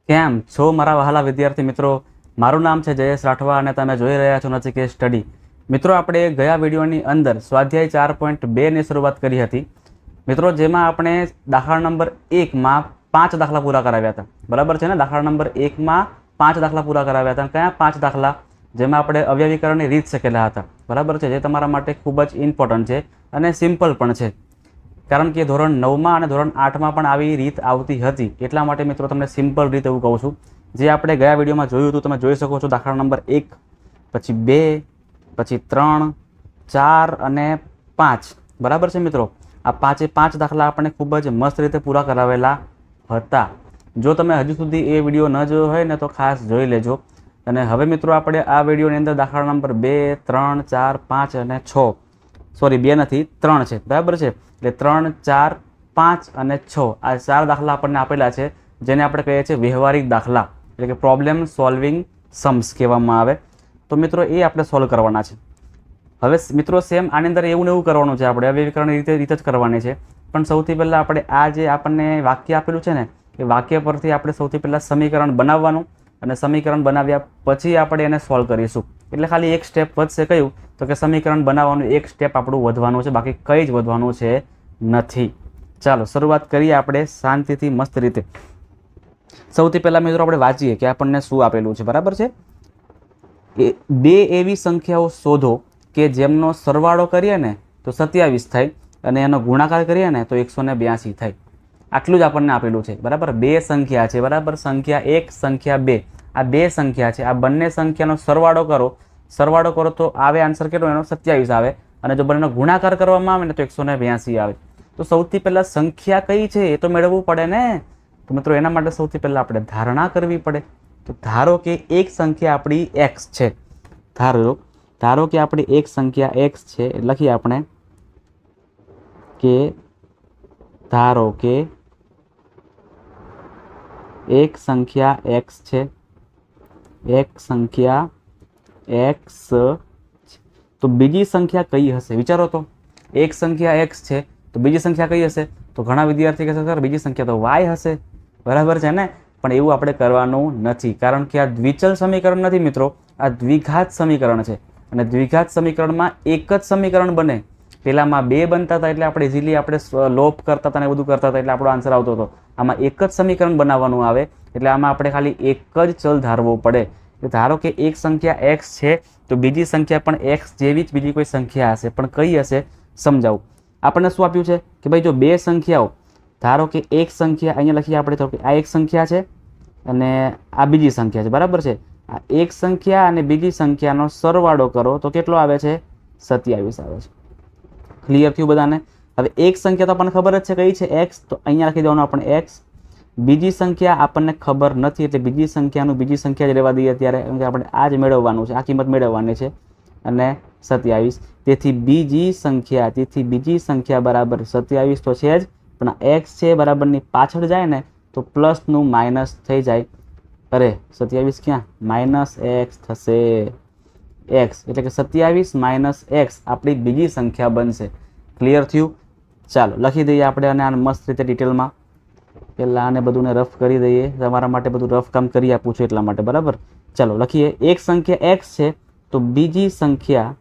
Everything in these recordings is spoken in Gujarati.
કેમ છો મારા વહાલા વિદ્યાર્થી મિત્રો? મારું નામ છે જયેશ રાઠવા અને તમે જોઈ રહ્યા છો નચિકેત સ્ટડી. મિત્રો, આપણે ગયા વિડીયોની અંદર સ્વાધ્યાય 4.2ની શરૂઆત કરી હતી મિત્રો, જેમાં આપણે દાખલા નંબર 1માં 5 દાખલા પૂરા કરાવ્યા હતા. બરાબર છે ને? દાખલા નંબર 1માં 5 દાખલા પૂરા કરાવ્યા હતા. કયા 5 દાખલા? જેમાં આપણે અવયવીકરણની રીત શીખેલા હતા. બરાબર છે? જે તમારા માટે ખૂબ જ ઇમ્પોર્ટન્ટ છે અને સિમ્પલ પણ છે, કારણ કે ધોરણ 9માં અને ધોરણ 8માં પણ આવી રીત આવતી હતી. એટલા માટે મિત્રો તમને સિમ્પલ રીત એવું કહું છું, જે આપણે ગયા વિડીયોમાં જોયું હતું. તમે જોઈ શકો છો દાખલા નંબર 1, પછી 2, પછી 3, 4 અને 5. બરાબર છે મિત્રો? આ 5 દાખલા આપણે ખૂબ જ મસ્ત રીતે પૂરા કરાવેલા હતા. જો તમે હજુ સુધી એ વિડીયો ન જોયો હોય ને તો ખાસ જોઈ લેજો. અને હવે મિત્રો આપણે આ વિડીયોની અંદર દાખલા નંબર 2, 3, 4, 5 અને 6, સોરી 2 નથી 3 છે. બરાબર છે? એટલે 3, 4, 5 અને 6 આ 4 દાખલા આપણને આપેલા છે, જેને આપણે કહીએ છીએ વ્યવહારિક દાખલા, એટલે કે પ્રોબ્લેમ સોલ્વિંગ सम्स કહેવામાં આવે. તો મિત્રો એ આપણે સોલ્વ કરવાના છે. હવે મિત્રો સેમ આની અંદર એવું ને એવું કરવાનું છે. આપણે અવયવીકરણની રીતે જ કરવાની છે. પણ સૌથી પહેલાં આપણે આ જે આપણને વાક્ય આપેલું છે ને, એ વાક્ય પરથી આપણે સૌથી પહેલાં સમીકરણ બનાવવાનું, અને સમીકરણ બનાવ્યા પછી આપણે એને સોલ્વ કરીશું. એટલે ખાલી એક સ્ટેપ વધશે. કયું? તો કે સમીકરણ બનાવવાનું એક સ્ટેપ આપણું વધવાનું છે, બાકી કંઈ જ વધવાનું છે નથી. ચાલો શરૂઆત કરીએ આપણે શાંતિથી મસ્ત રીતે. સૌથી પહેલાં મિત્રો આપણે વાંચીએ કે આપણને શું આપેલું છે. બરાબર છે? બે એવી સંખ્યાઓ શોધો કે જેમનો સરવાળો કરીએ ને તો 27 થાય, અને એનો ગુણાકાર કરીએ ને તો 182 થાય. આટલું જ આપણને આપેલું છે. બરાબર? બે સંખ્યા છે. બરાબર? સંખ્યા 1, સંખ્યા 2, આ બે સંખ્યા છે. આ બંને સંખ્યાનો સરવાળો કરો તો આવે આન્સર કેટલો? એનો 27 આવે. અને જો બંનેનો ગુણાકાર કરવામાં આવે ને તો 182 આવે. તો સૌથી પહેલાં સંખ્યા કઈ છે એ તો મેળવવું પડે ને. તો મિત્રો એના માટે સૌથી પહેલાં આપણે ધારણા કરવી પડે. તો ધારો કે એક સંખ્યા આપણી x છે. ધારો કે આપણી એક સંખ્યા x છે. લખીએ આપણે કે ધારો કે એક સંખ્યા x છે. એક સંખ્યા x, તો બીજી સંખ્યા કઈ હશે? વિચારો તો. એક સંખ્યા x છે તો બીજી સંખ્યા કઈ હશે? તો ઘણા વિદ્યાર્થી કહેશે સર બીજી સંખ્યા તો y હશે. બરાબર છે ને? પણ એવું આપણે કરવાનું નથી, કારણ કે આ દ્વિચલ સમીકરણ નથી મિત્રો, આ દ્વિઘાત સમીકરણ છે. અને દ્વિઘાત સમીકરણમાં એક જ સમીકરણ બને. પહેલામાં 2 બનતા હતા એટલે આપણે ઇઝીલી આપણે લોપ કરતા હતા ને બધું કરતા હતા, એટલે આપણો આન્સર આવતો હતો. આમાં એક જ સમીકરણ બનાવવાનું આવે, એટલે આમાં આપણે ખાલી એક જ ચલ ધારવો પડે. ધારો કે એક સંખ્યા x છે તો બીજી સંખ્યા પણ x જેવી જ બીજી કોઈ સંખ્યા હશે. પણ કઈ હશે સમજાવું. આપણને શું આપ્યું છે કે ભાઈ જો બે સંખ્યાઓ, ધારો કે એક સંખ્યા અહીંયા લખીએ આપણે, તો આ એક સંખ્યા છે અને આ બીજી સંખ્યા છે. બરાબર છે? આ એક સંખ્યા અને બીજી સંખ્યાનો સરવાળો કરો તો કેટલો આવે છે? 27 આવે છે. ક્લિયર થયું બધાને? હવે એક સંખ્યા તો આપણને ખબર જ છે કઈ છે, x, તો અહીંયા લખી દેવાનું આપણે x. બીજી સંખ્યા આપણને ખબર નથી, એટલે બીજી સંખ્યાનું બીજી સંખ્યા જ રહેવા દઈએ અત્યારે, કેમ કે આપણે આ જ મેળવવાનું છે, આ કિંમત મેળવવાની છે, અને 27. તેથી બીજી સંખ્યા બરાબર 27 તો છે જ, પણ x છે બરાબરની પાછળ જાય ને તો પ્લસનું માઇનસ થઈ જાય. અરે 27 ક્યાં? -x થશે. x એટલે કે 27 - x આપણી બીજી સંખ્યા બનશે. ક્લિયર થયું? ચાલો લખી દઈએ આપણે, અને આને મસ્ત રીતે ડિટેલમાં. પહેલાં આને બધુંને રફ કરી દઈએ, તમારા માટે બધું રફ કામ કરી આપું છું એટલા માટે. બરાબર? ચાલો લખીએ. એક સંખ્યા x છે તો બીજી સંખ્યા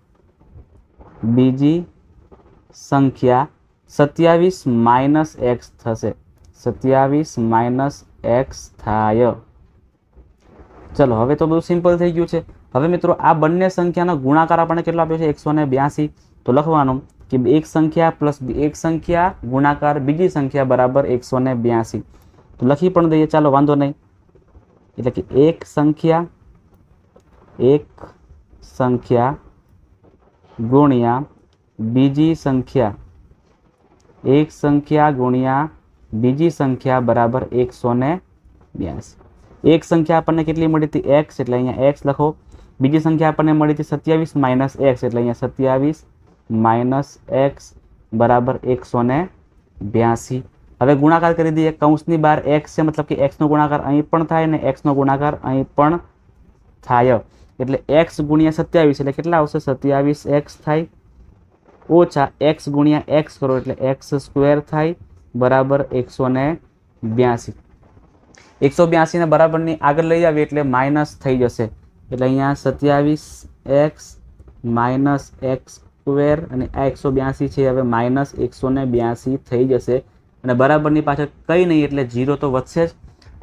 27 - x થશે. 27 - x થાય. ચલો હવે તો બધું સિમ્પલ થઈ ગયું છે. હવે મિત્રો આ બંને સંખ્યાનો ગુણાકાર આપણને કેટલો આપ્યો છે? 182. તો લખવાનું કે એક સંખ્યા પ્લસ એક સંખ્યા ગુણાકાર બીજી સંખ્યા બરાબર 182. તો લખી પણ દઈએ, ચાલો વાંધો નહીં. એટલે કે એક સંખ્યા ગુણ્યા બીજી સંખ્યા, એક સંખ્યા ગુણ્યા બીજી સંખ્યા બરાબર 182. એક સંખ્યા આપણને કેટલી મળી હતી? x, એટલે અહીંયા x લખો. બીજી સંખ્યા આપણને મળી હતી 27 - x, એટલે અહીંયા 27 - x બરાબર 182. હવે ગુણાકાર કરી દઈએ. કૌંસની બહાર x છે, મતલબ કે x નો ગુણાકાર અહીં પણ થાય ને x નો ગુણાકાર અહીં પણ થાય. એટલે x ગુણ્યા 27 એટલે કેટલા આવશે? 27x થાય, ઓછા x ગુણ્યા x કરો એટલે x² થાય બરાબર 182. 182 ને બરાબરની આગળ લઈ આવીએ એટલે માઇનસ થઈ જશે, એટલે અહીંયા 27x માઇનસ એક્સ સ્ક્વેર અને આ 182 છે હવે માઇનસ 182 થઈ જશે અને બરાબરની પાછળ કંઈ નહીં એટલે 0 તો વધશે જ.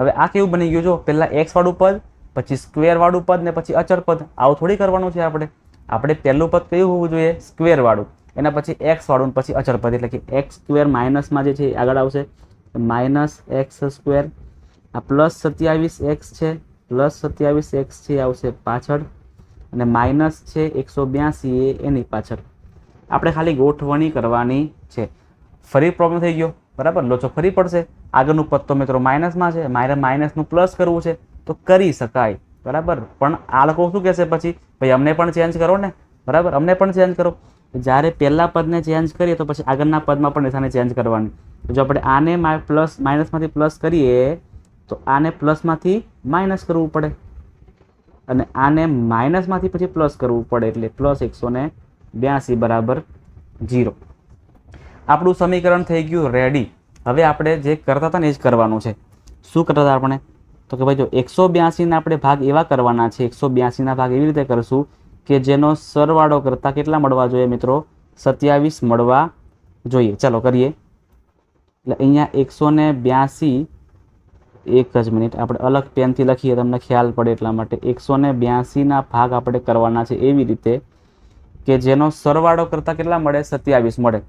હવે આ કેવું બની ગયું? જો પહેલાં એક્સ વાળું પદ, પછી સ્ક્વેર વાળું પદ ને પછી અચળ પદ. આવું થોડી કરવાનું છે આપણે પહેલું પદ કયું હોવું જોઈએ? સ્ક્વેર વાળું, એના પછી એક્સ વાળું પછી અચળ પદ, એટલે કે એક્સ સ્ક્વેર માઇનસમાં જે છે આગળ આવશે માઇનસ એક્સ સ્ક્વેર, આ પ્લસ 27x છે, પ્લસ 27x છે આવશે પાછળ અને માઇનસ છે 182 એની પાછળ. આપણે ખાલી ગોઠવણી કરવાની છે. ફરી પ્રોબ્લેમ થઈ ગયો બરાબર, લોચો ફરી પડશે. આગળનું પદ તો મિત્રો માઇનસમાં છે, મારે માઇનસનું પ્લસ કરવું છે તો કરી શકાય બરાબર, પણ આ લોકો શું કહેશે પછી? ભાઈ અમને પણ ચેન્જ કરો ને બરાબર, અમને પણ ચેન્જ કરો. જ્યારે પહેલા પદને ચેન્જ કરીએ તો પછી આગળના પદમાં પણ નિશાની ચેન્જ કરવાની. જો આપણે આને પ્લસ માઇનસમાંથી પ્લસ કરીએ તો આને પ્લસમાંથી માઇનસ કરવું પડે અને આને માઇનસમાંથી પછી પ્લસ કરવું પડે, એટલે પ્લસ 182 બરાબર 0. આપણું સમીકરણ થઈ ગયું રેડી. હવે આપણે જે કરતા હતા ને એ જ કરવાનું છે. શું કરતા હતા આપણે? તો કે ભાઈ જો 182ના આપણે ભાગ એવા કરવાના છે, 182ના ભાગ એવી રીતે કરશું કે જેનો સરવાળો કરતાં કેટલા મળવા જોઈએ મિત્રો? 27 મળવા જોઈએ. ચાલો કરીએ. એટલે અહીંયા 182, એક જ મિનિટ આપણે અલગ પેનથી લખીએ તમને ખ્યાલ પડે એટલા માટે. 182ના ભાગ આપણે કરવાના છે એવી રીતે કે જેનો સરવાળો કરતાં કેટલા મળે? 27 મળે.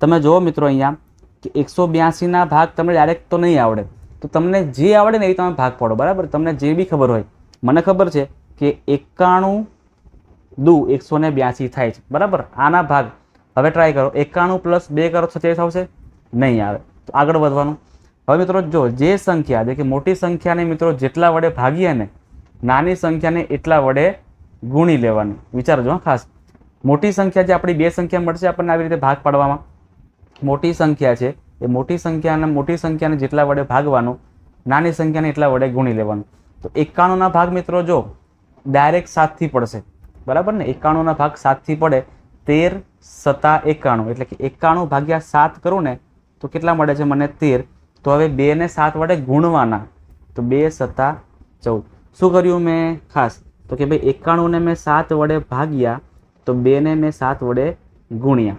તમે જુઓ મિત્રો અહીંયા કે 182ના ભાગ તમને ડાયરેક્ટ તો નહીં આવડે, તો તમને જે આવડે ને એ તમે ભાગ પાડો બરાબર. તમને જે બી ખબર હોય, મને ખબર છે કે 91 દુ 182 થાય છે બરાબર. આના ભાગ હવે ટ્રાય કરો, 91 પ્લસ 2 કરો 27 આવશે? નહીં આવે. તો આગળ વધવાનું. હવે મિત્રો જો જે સંખ્યા એટલે કે મોટી સંખ્યાને મિત્રો જેટલા વડે ભાગીએ ને નાની સંખ્યાને એટલા વડે ગુણી લેવાની. વિચારજો ખાસ. મોટી સંખ્યા જે આપણી 2 સંખ્યા મળશે આપણને આવી રીતે ભાગ પાડવામાં, મોટી સંખ્યા છે એ મોટી સંખ્યાને જેટલા વડે ભાગવાનું, નાની સંખ્યાને એટલા વડે ગુણી લેવાનું. તો 91ના ભાગ મિત્રો જો ડાયરેક્ટ 7થી પડશે બરાબર ને. 91ના ભાગ 7થી પડે, 13 સતા 91, એટલે કે 91 ભાગ્યા 7 કરું ને તો કેટલા મળે છે મને? 13. તો હવે 2 ને 7 વડે ગુણવાના, તો 2 સતા 14. શું કર્યું મેં ખાસ? તો કે ભાઈ 91ને મેં 7 વડે ભાગ્યા તો 2 ને મેં 7 વડે ગુણ્યા.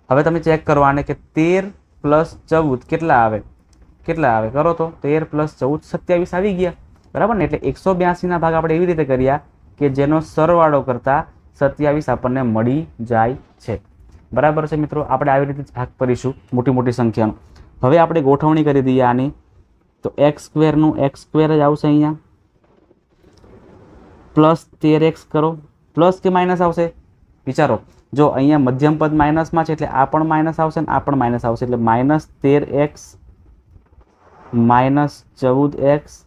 હવે તમે ચેક કરો આને કે 13 પ્લસ 14 કેટલા આવે? કરો તો 13 પ્લસ 14 27 આવી ગયા બરાબર ને. એટલે 182ના ભાગ આપણે એવી રીતે કર્યા કે જેનો સરવાળો કરતાં 27 આપણને મળી જાય છે બરાબર છે મિત્રો. આપણે આવી રીતે ભાગ કરીશું મોટી સંખ્યાનો. હવે આપણે ગોઠવણી કરી દઈએ આની, તો એક્સ સ્ક્વેરનું એક્સ સ્ક્વેર જ આવશે અહીંયા, પ્લસ 13x કરો, પ્લસ કે માઇનસ આવશે? વિચારો, જો અહીંયા મધ્યમ પદ માઇનસમાં છે એટલે આ પણ માઇનસ આવશે ને આ પણ માઇનસ આવશે, એટલે minus 13x minus 14x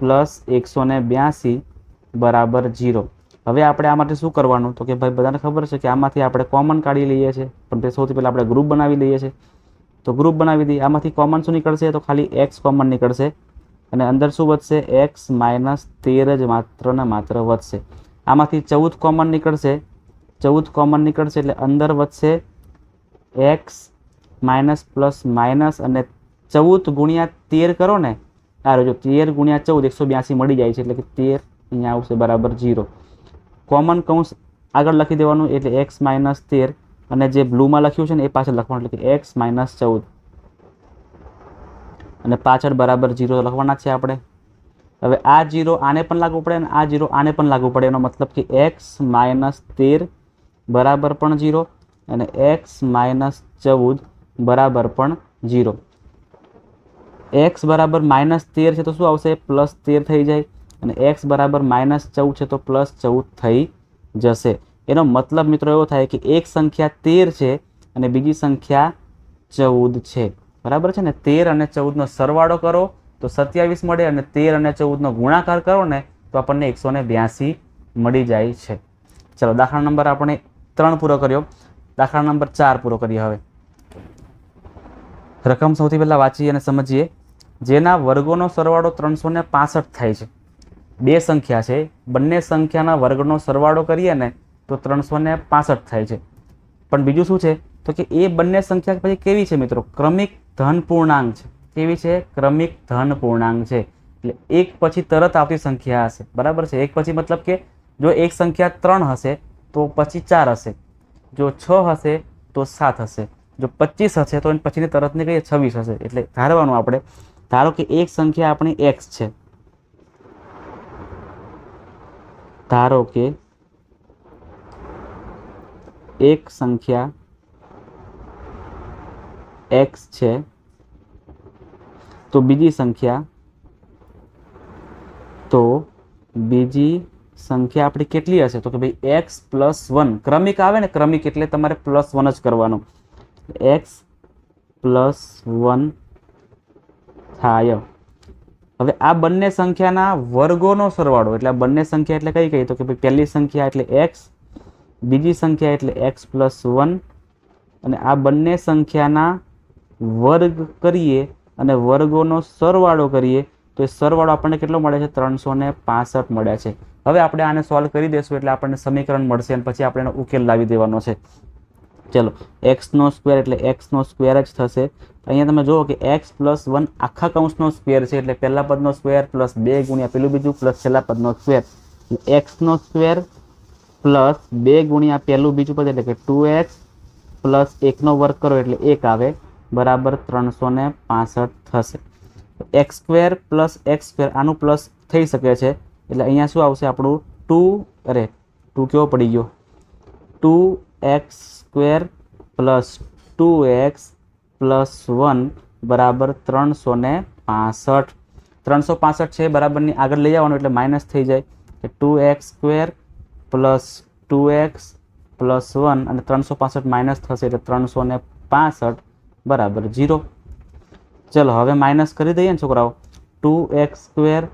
plus 182 બરાબર 0. હવે આપણે આ માટે શું કરવાનું? તો કે ભાઈ બધાને ખબર છે કે આમાંથી આપણે કોમન કાઢી લઈએ છીએ, પણ તે સૌથી પહેલાં આપણે ગ્રુપ બનાવી લઈએ છીએ. તો ગ્રુપ બનાવી દઈએ. આમાંથી કોમન શું નીકળશે? તો ખાલી x કોમન નીકળશે અને અંદર શું વધશે? x માઇનસ 13 જ માત્ર ને માત્ર વધશે. આમાંથી 14 કોમન નીકળશે, 14 કોમન નીકળશે એટલે અંદર વધશે x માઇનસ પ્લસ માઇનસ અને 14 ગુણ્યા 13 કરો ને, આ જો 13 ગુણ્યા 14 182 મળી જાય છે, એટલે કે 13 અહીંયા આવશે બરાબર 0. કોમન કૌંસ આગળ લખી દેવાનું એટલે x માઇનસ 13 અને જે બ્લુમાં લખ્યું છે ને એ પાછળ લખવાનું, એટલે કે x માઇનસ 14 અને પાછળ બરાબર 0 લખવાના છે આપણે. હવે આ 0 આને પણ લાગુ પડે અને આ 0 આને પણ લાગુ પડે, એનો મતલબ કે x માઇનસ 13 બરાબર પણ 0 અને x માઇનસ 14 બરાબર પણ 0. x બરાબર માઇનસ 13 છે તો શું આવશે? પ્લસ 13 થઈ જાય અને x બરાબર માઇનસ 14 છે તો પ્લસ 14 થઈ જશે. એનો મતલબ મિત્રો એવો થાય કે એક સંખ્યા 13 છે અને બીજી સંખ્યા 14 છે બરાબર છે ને. 13 અને 14નો સરવાળો કરો તો 27 મળે અને 13 અને 14નો ગુણાકાર કરો ને તો આપણને 182 મળી જાય છે. ચલો દાખલા નંબર આપણે 3 પૂરો કર્યો. દાખલા નંબર 4 પૂરો કરીએ. હવે રકમ સૌથી પહેલાં વાંચીએ અને સમજીએ. જેના વર્ગોનો સરવાળો 365 થાય છે. બે સંખ્યા છે, બંને સંખ્યાના વર્ગનો સરવાળો કરીએ ને તો 365 થાય છે. પણ બીજું શું છે? તો કે એ બંને સંખ્યા પછી કેવી છે મિત્રો? ક્રમિક ધન પૂર્ણાંક છે. કેવી છે? ક્રમિક ધન પૂર્ણાંક છે. એટલે એક પછી તરત આવતી સંખ્યા હશે, બરાબર છે. એક પછી મતલબ કે જો એક સંખ્યા 3 હશે તો પછી 4 હશે, જો 6 હશે તો 7 હશે, જો 25 હશે તો એની પછીની તરતની કહીએ 26 હશે. એટલે ધારવાનું આપણે, ધારો કે એક સંખ્યા આપણી x છે, ધારો કે એક સંખ્યા x છે, તો બીજી સંખ્યા આપણી કેટલી હશે? તો કે ભાઈ x + 1, ક્રમિક આવે ને, ક્રમિક એટલે તમારે +1 જ કરવાનું, x + 1 થાય. હવે આ બંને સંખ્યાના વર્ગોનો સરવાળો, એટલે આ બંને સંખ્યા એટલે કઈ કઈ? તો કે ભાઈ પહેલી સંખ્યા એટલે x, બીજી સંખ્યા એટલે x + 1, અને આ બંને સંખ્યાના વર્ગ કરીએ અને વર્ગોનો સરવાળો કરીએ તો એ સરવાળો આપણને કેટલો મળે છે? 365 મળે છે. હવે આપણે આને સોલ્વ કરી દઈશું એટલે આપણને સમીકરણ મળશે અને પછી આપણે એનો ઉકેલ લાવી દેવાનો છે. ચલો, x² એટલે x² જ થશે. અહીંયા તમે જુઓ કે x + 1 આખા કૌંસનો સ્ક્વેર છે, એટલે પહેલા પદનો સ્ક્વેર પ્લસ 2 ગુણ્યા પેલું બીજું પ્લસ છેલ્લા પદનો સ્ક્વેર, x² પ્લસ 2 ગુણ્યા પહેલું બીજું પદ એટલે કે 2x પ્લસ 1નો વર્ગ કરો એટલે 1 આવે, બરાબર 365 થશે. x² પ્લસ x² આનું પ્લસ થઈ શકે છે, એટલે અહીંયા શું આવશે આપણું 2 કેવો પડી ગયો? 2x² પ્લસ 2x પ્લસ 1 બરાબર 365. 365 છે બરાબરની આગળ લઈ આવવાનું એટલે માઇનસ થઈ જાય, 2x² પ્લસ 2x પ્લસ 1 અને 365 માઇનસ થશે એટલે 365 બરાબર 0. ચલો હવે માઇનસ કરી દઈએ ને છોકરાઓ, 2x²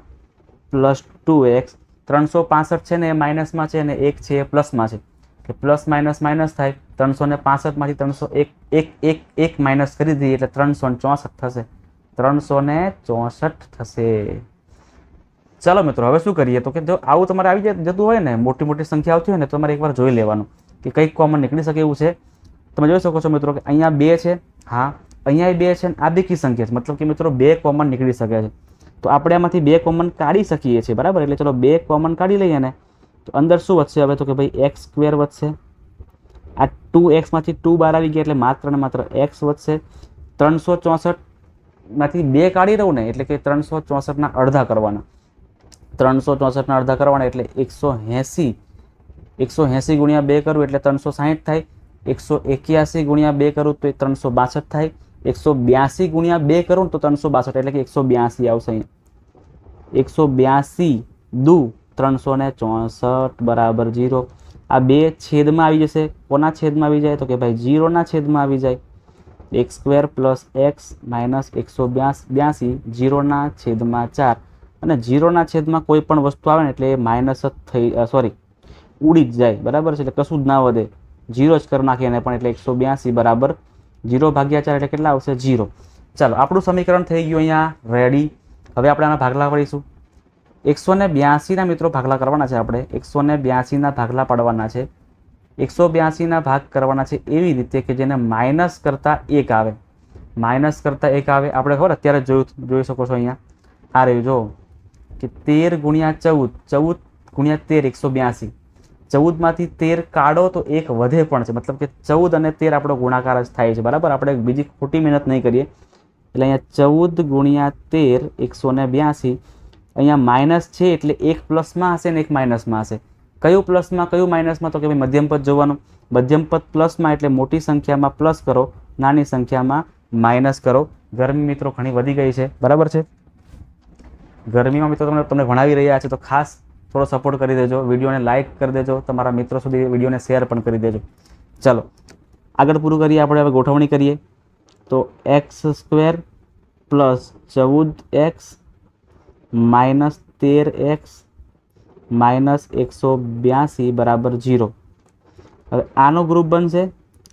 પ્લસ 2x, 365 છે ને એ માઇનસમાં છે અને 1 છે એ પ્લસમાં છે, એટલે પ્લસ માઇનસ માઇનસ થાય, 365માંથી 301 માઇનસ કરી દઈએ એટલે 364 થશે, 364 થશે. ચાલો મિત્રો, હવે શું કરીએ? તો કે જો આવું તમારે આવી જતું હોય ને, મોટી મોટી સંખ્યા આવતી હોય ને, તો તમારે એકવાર જોઈ લેવાનું કે કંઈક કોમન નીકળી શકે એવું છે. તમે જોઈ શકો છો મિત્રો કે અહીંયા 2 છે, હા અહીંયા 2 છે, આ બેકી સંખ્યા છે, મતલબ કે મિત્રો 2 કોમન નીકળી શકે છે. તો આપણે આમાંથી 2 કોમન કાઢી શકીએ છીએ, બરાબર. એટલે ચલો 2 કોમન કાઢી લઈએ ને, તો અંદર શું વધશે હવે? તો કે ભાઈ x² વધશે, આ 2x માંથી 2 બહાર આવી ગયા એટલે માત્ર ને માત્ર x વધશે. 364માંથી 2 કાઢી રહું ને એટલે કે 364ના અડધા કરવાના, 364ના અડધા કરવાના એટલે 180, 180 ગુણ્યા 2 કરું એટલે 360 થાય, 181 ગુણ્યા 2 કરું તો 362 થાય, 182 ગુણ્યા 2 કરું તો 362 એટલે કે 182 આવશે. અહીંયા 182 દુ 364 બરાબર 0. આ 2 છેદમાં આવી જશે. કોના છેદમાં આવી જાય? તો કે ભાઈ 0ના છેદમાં આવી જાય. x² પ્લસ x માઇનસ 182 0ના છેદમાં 4, અને 0ના છેદમાં કોઈ પણ વસ્તુ આવે ને એટલે એ માઇનસ જ થઈ ઉડી જ જાય, બરાબર છે. એટલે કશું જ ના વધે, 0 જ કરી નાખીએ એને પણ, એટલે 182 બરાબર 0 ભાગ્યા 4 એટલે કેટલા આવશે? 0. ચાલો, આપણું સમીકરણ થઈ ગયું અહીંયા રેડી. હવે આપણે આના ભાગલા પાડીશું. 182ના મિત્રો ભાગલા કરવાના છે આપણે, 182ના ભાગલા પાડવાના છે. 182ના ભાગ કરવાના છે એવી રીતે કે જેને માઇનસ કરતાં 1 આવે, માઇનસ કરતાં 1 આવે. આપણે ખબર અત્યારે જોઈ શકો છો અહીંયા આ રહ્યું, જો કે 13 ગુણ્યા 14, 14 ગુણ્યા 13 182, 14માંથી 13 કાઢો તો 1 વધે પણ છે, મતલબ કે 14 અને 13 આપણો ગુણાકાર જ થાય છે, બરાબર. આપણે બીજી ખોટી મહેનત નહીં કરીએ. એટલે અહીંયા 14 ગુણ્યા 13 182, અહીંયા માઇનસ છે એટલે એક પ્લસમાં હશે ને એક માઇનસમાં હશે. કયું પ્લસમાં કયું માઇનસમાં? તો કે ભાઈ મધ્યમ પદ જોવાનું. મધ્યમ પદ પ્લસમાં એટલે મોટી સંખ્યામાં પ્લસ કરો, નાની સંખ્યામાં માઇનસ કરો. ગરમી મિત્રો ઘણી વધી ગઈ છે, બરાબર છે. ગરમીમાં મિત્રો તમને ભણાવી રહ્યા છે તો ખાસ થોડો સપોર્ટ કરી દેજો, વિડીયોને લાઇક કરી દેજો, તમારા મિત્રો સુધી વિડીયોને શેર પણ કરી દેજો. ચાલો આગળ પૂરું કરીએ આપણે. હવે ગોઠવણી કરીએ તો x² plus 14x minus 13x minus 182 બરાબર 0. હવે આનો ગ્રુપ બનશે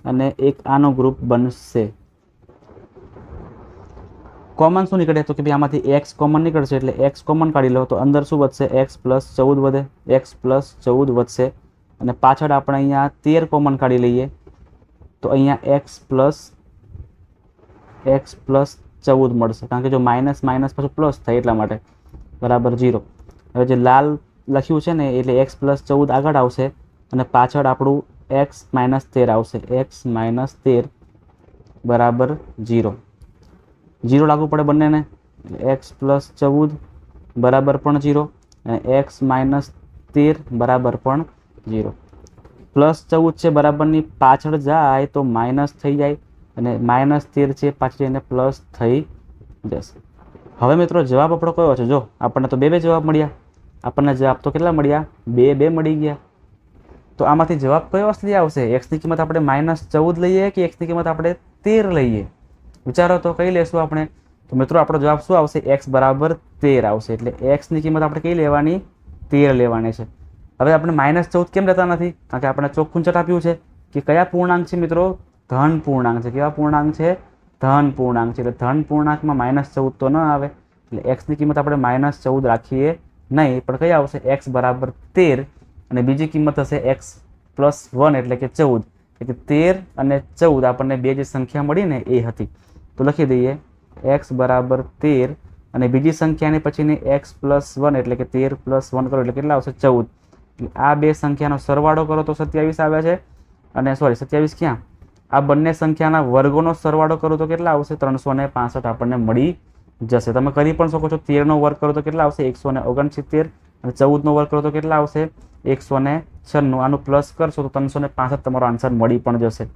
અને એક આનો ગ્રુપ બનશે. કોમન શું નીકળે? તો કે ભાઈ આમાંથી x કોમન નીકળશે એટલે x કોમન કાઢી લો તો અંદર શું વધશે? x પ્લસ 14 વધે, x પ્લસ 14 વધશે. અને પાછળ આપણે અહીંયા 13 કોમન કાઢી લઈએ તો અહીંયા x પ્લસ 14 મળશે, કારણ કે જો માઇનસ માઇનસ પછી પ્લસ થાય એટલા માટે. બરાબર 0. હવે જે લાલ લખ્યું છે ને એટલે x પ્લસ 14 આગળ આવશે અને પાછળ આપણું x માઇનસ 13 આવશે. x માઇનસ 13 બરાબર 0. 0 લાગુ પડે બંનેને. x પ્લસ 14 બરાબર પણ 0 અને x માઇનસ 13 બરાબર પણ 0. પ્લસ 14 છે બરાબરની પાછળ જાય તો માઇનસ થઈ જાય અને માઇનસ 13 છે પાછળ જઈને પ્લસ થઈ જશે. હવે મિત્રો જવાબ આપણો કયો છે? જો આપણને તો બે જવાબ મળ્યા. આપણને જવાબ તો કેટલા મળ્યા? બે મળી ગયા. તો આમાંથી જવાબ કયો અસલી આવશે? એક્સની કિંમત આપણે માઇનસ 14 લઈએ કે એક્સની કિંમત આપણે 13 લઈએ? વિચારો તો કઈ લેશું આપણે? તો મિત્રો આપણો જવાબ શું આવશે? એક્સ બરાબર 13 આવશે. એટલે એક્સની કિંમત આપણે કઈ લેવાની? 13 લેવાની છે. હવે આપણે માઇનસ 14 કેમ લેતા નથી? કારણ કે આપણે ચોખ્ખું ચટ આપ્યું છે કે કયા પૂર્ણાંક છે મિત્રો? ધન પૂર્ણાંક છે. કેવા પૂર્ણાંક છે? ધન પૂર્ણાંક છે. એટલે ધન પૂર્ણાંકમાં માઇનસ 14 તો ન આવે. એટલે એક્સની કિંમત આપણે માઇનસ 14 રાખીએ નહીં, પણ કઈ આવશે? એક્સ બરાબર 13 અને બીજી કિંમત હશે એક્સ પ્લસ 1 એટલે કે 14. એટલે 13 અને 14 આપણને બે જે સંખ્યા મળી ને એ હતી. તો લખી દઈએ એક્સ બરાબર 13 અને બીજી સંખ્યાની પછીની એક્સ પ્લસ 1 એટલે કે 13 પ્લસ 1 કરો એટલે કેટલા આવશે? 14. એટલે આ બે સંખ્યાનો સરવાળો કરો તો 27 આવે છે. અને સોરી 27 ક્યાં? આ બંને સંખ્યાના વર્ગોનો સરવાળો કરો તો કેટલા આવશે? 365 આપણને મળી જશે. તમે કરી પણ શકો છો. 13નો વર્ગ કરો તો કેટલા આવશે? 169 અને 14નો વર્ગ કરો તો કેટલા આવશે? 196. આનું પ્લસ કરશો તો 365 તમારો આન્સર મળી પણ જશે.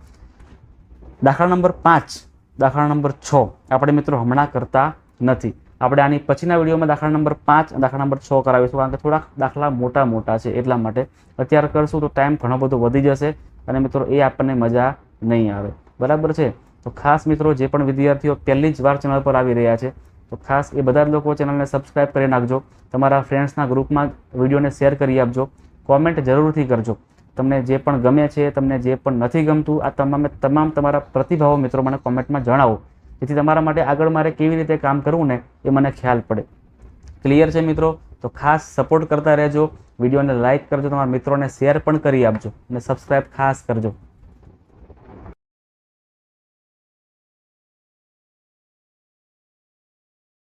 દાખલા નંબર 5, દાખલા નંબર 6 આપણે મિત્રો હમણાં કરતા નથી. આપણે આની પછીના વિડીયોમાં દાખલા નંબર 5 દાખલા નંબર 6 કરાવીશું, કારણ કે થોડાક દાખલા મોટા છે એટલા માટે. અત્યારે કરશું તો ટાઈમ ઘણો બધો વધી જશે અને મિત્રો એ આપણને મજા નહીં આવે. બરાબર છે? તો ખાસ મિત્રો જે પણ વિદ્યાર્થીઓ પહેલી જ વાર ચેનલ પર આવી રહ્યા છે તો ખાસ એ બધા જ લોકો ચેનલને સબસ્ક્રાઈબ કરી નાખજો. તમારા ફ્રેન્ડ્સના ગ્રુપમાં વિડીયોને શેર કરી આપજો. કોમેન્ટ જરૂરથી કરજો. તમને જે પણ ગમે છે, તમને જે પણ નથી ગમતું, આ તમામ તમારા પ્રતિભાવો મિત્રો મને કોમેન્ટમાં જણાવો, જેથી તમારા માટે આગળ મારે કેવી રીતે કામ કરવું ને એ મને ખ્યાલ પડે. ક્લિયર છે મિત્રો? તો ખાસ સપોર્ટ કરતા રહેજો. વિડીયોને લાઇક કરજો, તમારા મિત્રોને શેર પણ કરી આપજો અને સબસ્ક્રાઈબ ખાસ કરજો.